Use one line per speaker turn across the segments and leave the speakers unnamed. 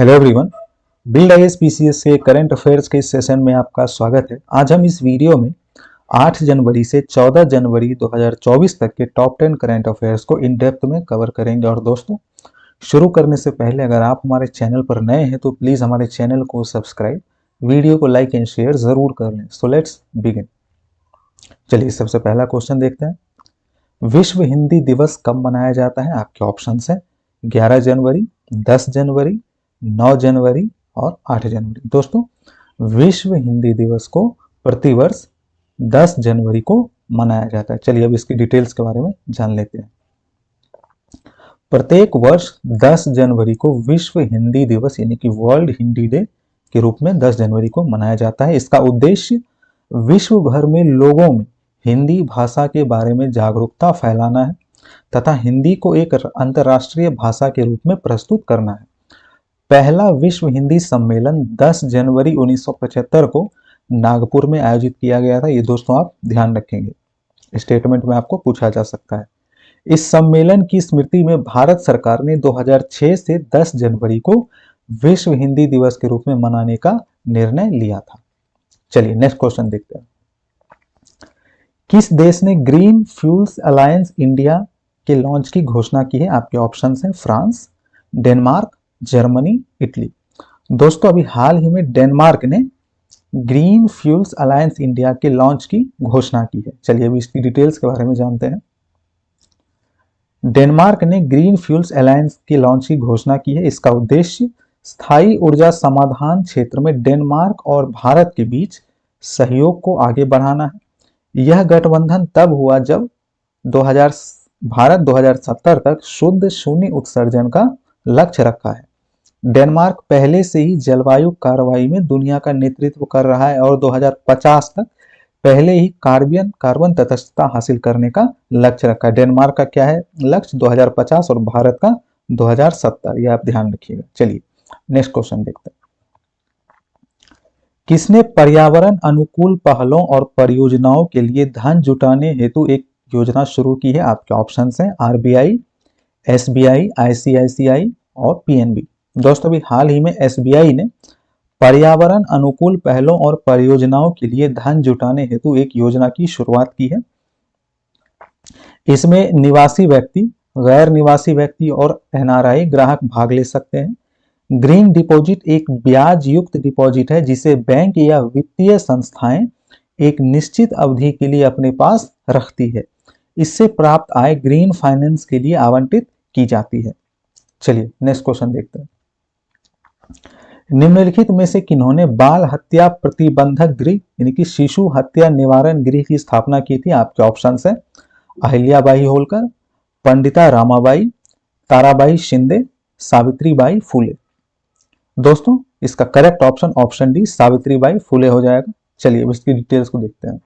Hello everyone, build IAS PCS के current affairs के इस सेशन में आपका स्वागत है। आज हम इस वीडियो में 8 जनवरी से 14 जनवरी 2024 तक के टॉप 10 करंट अफेयर्स को इन डेप्थ में कवर करेंगे। और दोस्तों, शुरू करने से पहले अगर आप हमारे चैनल पर नए हैं तो प्लीज़ हमारे चैनल को सब्सक्राइब, वीडियो को लाइक एंड शेयर ज़रूर कर लें। So let's begin. चलिए सबसे पहला क्वेश्चन देखते हैं। विश्व हिंदी दिवस कब मनाया जाता है? आपके ऑप्शंस हैं 11 जनवरी, 10 जनवरी, 9 जनवरी और 8 जनवरी। दोस्तों, विश्व हिंदी दिवस को प्रतिवर्ष 10 जनवरी को मनाया जाता है। चलिए अब इसकी डिटेल्स के बारे में जान लेते हैं। प्रत्येक वर्ष 10 जनवरी को विश्व हिंदी दिवस यानी कि वर्ल्ड हिंदी डे के रूप में 10 जनवरी को मनाया जाता है। इसका उद्देश्य विश्व भर में लोगों में हिंदी भाषा के बारे में जागरूकता फैलाना है तथा हिंदी को एक अंतर्राष्ट्रीय भाषा के रूप में प्रस्तुत करना है। पहला विश्व हिंदी सम्मेलन 10 जनवरी 1975 को नागपुर में आयोजित किया गया था। ये दोस्तों आप ध्यान रखेंगे, स्टेटमेंट में आपको पूछा जा सकता है। इस सम्मेलन की स्मृति में भारत सरकार ने 2006 से 10 जनवरी को विश्व हिंदी दिवस के रूप में मनाने का निर्णय लिया था। चलिए नेक्स्ट क्वेश्चन देखते हैं। किस देश ने ग्रीन फ्यूल्स अलायंस इंडिया के लॉन्च की घोषणा की है? आपके ऑप्शंस हैं फ्रांस, डेनमार्क, जर्मनी, इटली। दोस्तों, अभी हाल ही में डेनमार्क ने ग्रीन फ्यूल्स अलायंस इंडिया के लॉन्च की घोषणा की है। चलिए अभी इसकी डिटेल्स के बारे में जानते हैं। डेनमार्क ने ग्रीन फ्यूल्स अलायंस के लॉन्च की घोषणा की है। इसका उद्देश्य स्थायी ऊर्जा समाधान क्षेत्र में डेनमार्क और भारत के बीच सहयोग को आगे बढ़ाना है। यह गठबंधन तब हुआ जब भारत 2070 तक शुद्ध शून्य उत्सर्जन का लक्ष्य रखा है। डेनमार्क पहले से ही जलवायु कार्रवाई में दुनिया का नेतृत्व कर रहा है और 2050 तक पहले ही कार्बन तटस्थता हासिल करने का लक्ष्य रखा है। डेनमार्क का क्या है लक्ष्य? 2050 और भारत का 2070। ये आप ध्यान रखिएगा। चलिए नेक्स्ट क्वेश्चन देखते हैं। किसने पर्यावरण अनुकूल पहलों और परियोजनाओं के लिए धन जुटाने हेतु एक योजना शुरू की है? आपके ऑप्शंस हैं आरबीआई, एसबीआई, आईसीआईसीआई और पीएनबी। दोस्तों, अभी हाल ही में एसबीआई ने पर्यावरण अनुकूल पहलों और परियोजनाओं के लिए धन जुटाने हेतु एक योजना की शुरुआत की है। इसमें निवासी व्यक्ति, गैर निवासी व्यक्ति और एनआरआई ग्राहक भाग ले सकते हैं। ग्रीन डिपॉजिट एक ब्याज युक्त डिपॉजिट है जिसे बैंक या वित्तीय संस्थाएं एक निश्चित अवधि के लिए अपने पास रखती है। इससे प्राप्त आय ग्रीन फाइनेंस के लिए आवंटित की जाती है। चलिए नेक्स्ट क्वेश्चन देखते हैं। निम्नलिखित में से किन्होंने बाल हत्या प्रतिबंधक गृह यानी कि शिशु हत्या निवारण गृह की स्थापना की थी? आपके ऑप्शंस हैं अहिल्याबाई होलकर, पंडिता रामाबाई, ताराबाई शिंदे, सावित्रीबाई फुले। दोस्तों, इसका correct option option D Savitribai Phule हो जाएगा। चलिए अब इसकी डिटेल्स को देखते हैं।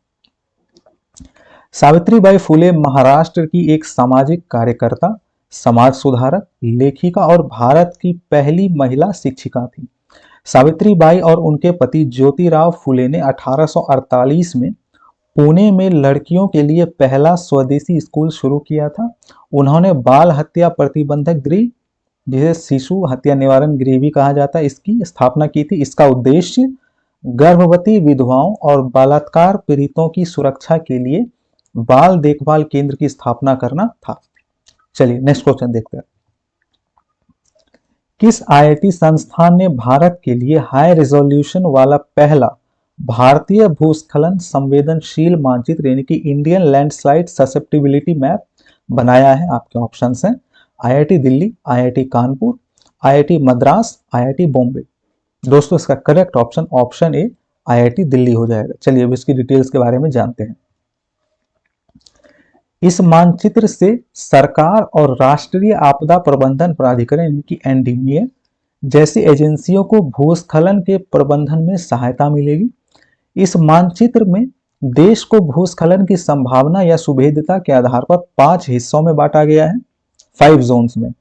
सावित्रीबाई फुले महाराष्ट्र की एक सामाजिक कार्यकर्ता, समाज सुधारक, लेखिका और भारत की पहली महिला शिक्षिका थी। सावित्रीबाई और उनके पति ज्योतिराव फुले ने 1848 में पुणे में लड़कियों के लिए पहला स्वदेशी स्कूल शुरू किया था। उन्होंने बाल हत्या प्रतिबंधक गृह, जिसे शिशु हत्या निवारण गृह भी कहा जाता है, इसकी स्थापना की थी। इसका उद्देश्य गर्भवती विधवाओं और बलात्कार पीड़ितों की सुरक्षा के लिए बाल देखभाल केंद्र की स्थापना करना था। चलिए नेक्स्ट क्वेश्चन देखते हैं। किस आईआईटी संस्थान ने भारत के लिए हाई रेजोल्यूशन वाला पहला भारतीय भूस्खलन संवेदनशील मानचित्र यानी कि इंडियन लैंडस्लाइड ससेप्टिबिलिटी मैप बनाया है? आपके ऑप्शंस हैं IIT Delhi, IIT Kanpur, IIT Madras, IIT Bombay. दोस्तों, इसका correct option option A IIT Delhi हो जाएगा। चलिए अब इसकी डिटेल्स के बारे में जानते हैं। इस मानचित्र से सरकार और राष्ट्रीय आपदा प्रबंधन प्राधिकरण यानी कि एनडीएमए जैसी एजेंसियों को भूस्खलन के प्रबंधन में सहायता मिलेगी। इस मानचित्र में देश को भूस्खलन की संभावना या सुभेद्यता के आधार पर 5 हिस्सों में बांटा गया है, 5 जोन्स में।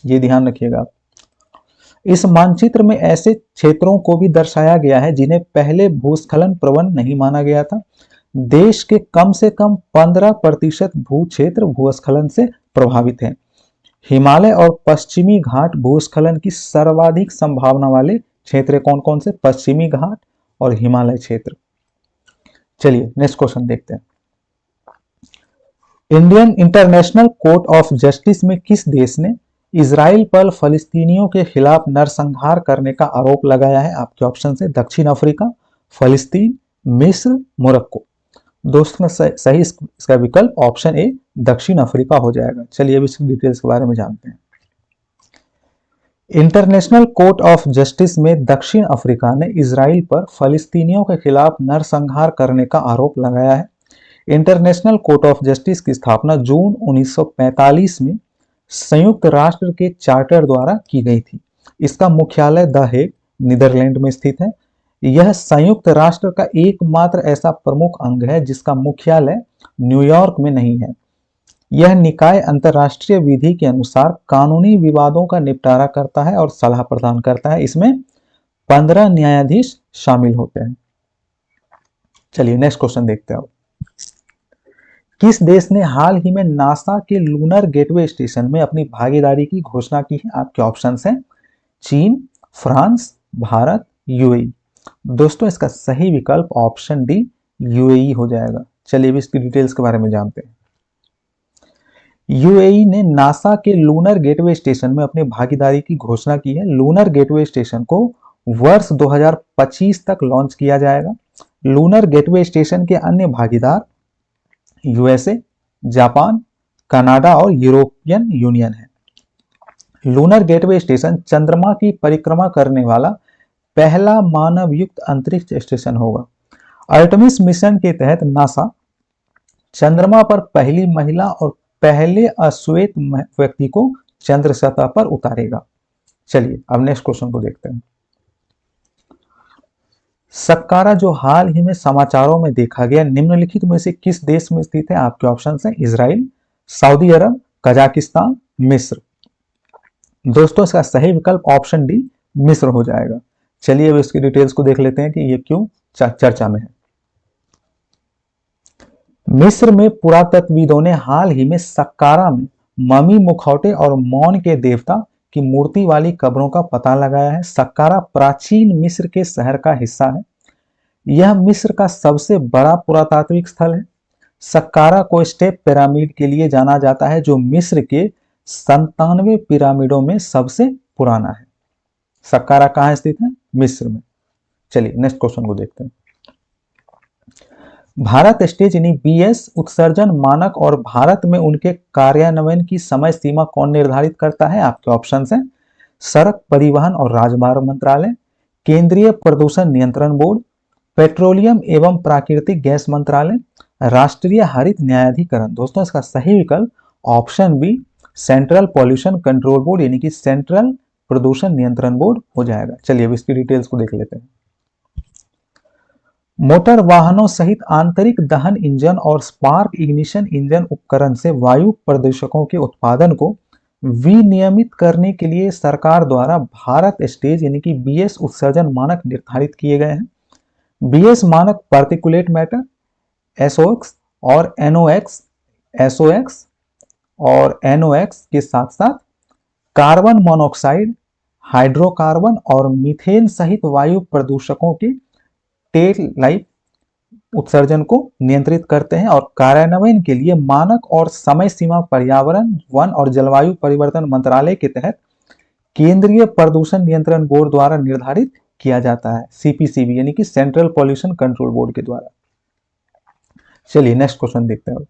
ये ध्यान रखिएगा। इस मानचित्र में ऐसे क्षेत्रों को भी दर्शाया गया है जिन्हें पहले भूस्खलन प्रवण नहीं माना गया था। देश के कम से कम 15% भू क्षेत्र भूस्खलन से प्रभावित हैं। हिमालय और पश्चिमी घाट भूस्खलन की सर्वाधिक संभावना वाले क्षेत्र कौन कौन से? पश्चिमी घाट और हिमालय क्षेत्र। चलिए नेक्स्ट क्वेश्चन देखते हैं। Indian international court of justice में किस देश ने इजराइल पर फलस्तीनियों के खिलाफ नरसंहार करने का आरोप लगाया है? आपके ऑप्शन है दक्षिण अफ्रीका, फलस्तीन, मिस्र, मोरक्को। दोस्तों सही इसका विकल्प ऑप्शन ए दक्षिण अफ्रीका हो जाएगा। चलिए अब इसकी डिटेल्स के बारे में जानते हैं। इंटरनेशनल कोर्ट ऑफ जस्टिस में दक्षिण अफ्रीका ने इजराइल पर फलस्तीनियों के खिलाफ नरसंहार करने का आरोप लगाया है। इंटरनेशनल कोर्ट ऑफ जस्टिस की स्थापना जून 1945 में संयुक्त राष्ट्र के चार्टर द्वारा की गई थी। इसका मुख्यालय द हेग, नीदरलैंड में स्थित है। यह संयुक्त राष्ट्र का एकमात्र ऐसा प्रमुख अंग है जिसका मुख्यालय न्यूयॉर्क में नहीं है। यह निकाय अंतर्राष्ट्रीय विधि के अनुसार कानूनी विवादों का निपटारा करता है और सलाह प्रदान करता है। इसमें 15 न्यायाधीश शामिल होते हैं। चलिए नेक्स्ट क्वेश्चन देखते हैं। किस देश ने हाल ही में नासा के लूनर गेटवे स्टेशन में अपनी भागीदारी की घोषणा की है? आपके ऑप्शंस हैं चीन, फ्रांस, भारत, यूएई। दोस्तों इसका सही विकल्प ऑप्शन डी यूएई हो जाएगा। चलिए अब इसकी डिटेल्स के बारे में जानते हैं। यूएई ने नासा के लूनर गेटवे स्टेशन में अपनी भागीदारी की घोषणा की है। लूनर गेटवे स्टेशन को वर्ष 2025 तक लॉन्च किया जाएगा। लूनर गेटवे स्टेशन के अन्य भागीदार यूएसए, जापान, कनाडा और यूरोपियन यूनियन है। लूनर गेटवे स्टेशन चंद्रमा की परिक्रमा करने वाला पहला मानव युक्त अंतरिक्ष स्टेशन होगा। आर्टेमिस मिशन के तहत नासा चंद्रमा पर पहली महिला और पहले अश्वेत व्यक्ति को चंद्र सतह पर उतारेगा। चलिए अब नेक्स्ट क्वेश्चन को देखते हैं। सक्कारा जो हाल ही में समाचारों में देखा गया निम्नलिखित में से किस देश में स्थित है? आपके ऑप्शन हैं इजराइल, सऊदी अरब, कजाकिस्तान, मिस्र। दोस्तों इसका सही विकल्प ऑप्शन डी मिस्र हो जाएगा। चलिए अब इसकी डिटेल्स को देख लेते हैं कि ये क्यों चर्चा में है। मिस्र में पुरातत्वविदों ने हाल ही में सक्कारा में ममी, मुखौटे और मौन के देवता की मूर्ति वाली कब्रों का पता लगाया है। सक्कारा प्राचीन मिस्र के शहर का हिस्सा है। यह मिस्र का सबसे बड़ा पुरातात्विक स्थल है। सक्कारा को स्टेप पिरामिड के लिए जाना जाता है जो मिस्र के 97 पिरामिडों में सबसे पुराना है। सक्कारा कहाँ स्थित है? मिस्र में। चलिए नेक्स्ट क्वेश्चन को देखते हैं। भारत स्टेज यानी बीएस उत्सर्जन मानक और भारत में उनके कार्यान्वयन की समय सीमा कौन निर्धारित करता है? आपके ऑप्शंस हैं सड़क परिवहन और राजमार्ग मंत्रालय, केंद्रीय प्रदूषण नियंत्रण बोर्ड, पेट्रोलियम एवं प्राकृतिक गैस मंत्रालय, राष्ट्रीय हरित न्यायाधिकरण। दोस्तों इसका सही विकल्प option B central pollution control board यानी कि सेंट्रल प्रदूषण नियंत्रण बोर्ड हो जाएगा। चलिए अब इसकी डिटेल्स को देख लेते हैं। मोटर वाहनों सहित आंतरिक दहन इंजन और स्पार्क इग्निशन इंजन उपकरण से वायु प्रदूषकों के उत्पादन को विनियमित करने के लिए सरकार द्वारा भारत स्टेज यानी कि बीएस उत्सर्जन मानक निर्धारित किए गए हैं। बीएस मानक पार्टिकुलेट मैटर एसओएक्स और एनओएक्स एसओएक्स और एनओएक्स के साथ साथ कार्बन मोनोऑक्साइड, हाइड्रोकार्बन और मीथेन सहित वायु प्रदूषकों के टेल लाइफ उत्सर्जन को नियंत्रित करते हैं और कार्यान्वयन के लिए मानक और समय सीमा पर्यावरण, वन और जलवायु परिवर्तन मंत्रालय के तहत केंद्रीय प्रदूषण नियंत्रण बोर्ड द्वारा निर्धारित किया जाता है, सीपीसीबी यानी कि सेंट्रल पॉल्यूशन कंट्रोल बोर्ड के द्वारा। चलिए नेक्स्ट क्वेश्चन देखते हैं।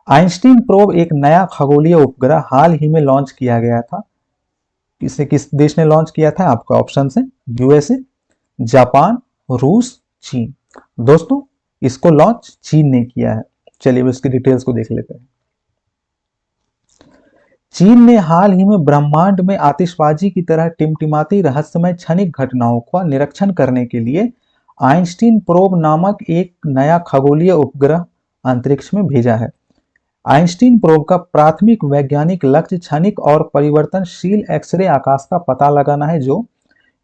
आइंस्टीन प्रोब एक नया खगोलीय उपग्रह हाल ही में लॉन्च किया गया था। इसे किस देश ने लॉन्च किया था? आपका ऑप्शन है यूएसए, जापान, रूस, चीन। दोस्तों इसको लॉन्च चीन ने किया है। चलिए इसकी डिटेल्स को देख लेते हैं। चीन ने हाल ही में ब्रह्मांड में आतिशबाजी की तरह टिमटिमाती रहस्यमय क्षणिक घटनाओं का निरीक्षण करने के लिए आइंस्टीन प्रोब नामक एक नया खगोलीय उपग्रह अंतरिक्ष में भेजा है। आइंस्टीन प्रोब का प्राथमिक वैज्ञानिक लक्ष्य क्षणिक और परिवर्तनशील एक्सरे आकाश का पता लगाना है जो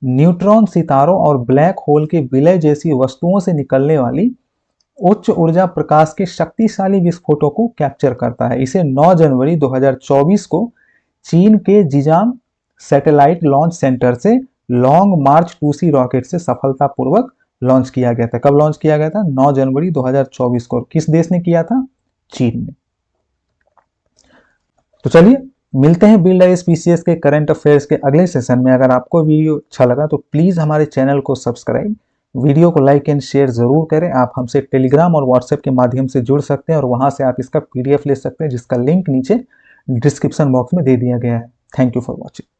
न्यूट्रॉन सितारों और ब्लैक होल के विलय जैसी वस्तुओं से निकलने वाली उच्च ऊर्जा प्रकाश के शक्तिशाली विस्फोटों को कैप्चर करता है। इसे 9 जनवरी 2024 को चीन के जिजांग सैटेलाइट लॉन्च सेंटर से लॉन्ग मार्च 2C रॉकेट से सफलतापूर्वक लॉन्च किया गया था। कब लॉन्च किया गया था? 9 जनवरी 2024 को। किस देश ने किया था? चीन ने। तो चलिए मिलते हैं बिल्ड आईएएस के करंट अफेयर्स के अगले सेशन में। अगर आपको वीडियो अच्छा लगा तो प्लीज हमारे चैनल को सब्सक्राइब, वीडियो को लाइक एंड शेयर जरूर करें। आप हमसे टेलीग्राम और व्हाट्सएप के माध्यम से जुड़ सकते हैं और वहां से आप इसका PDF ले सकते हैं, जिसका लिंक नीचे डिस्क्रिप्शन बॉक्स में दे दिया गया है। Thank you for watching.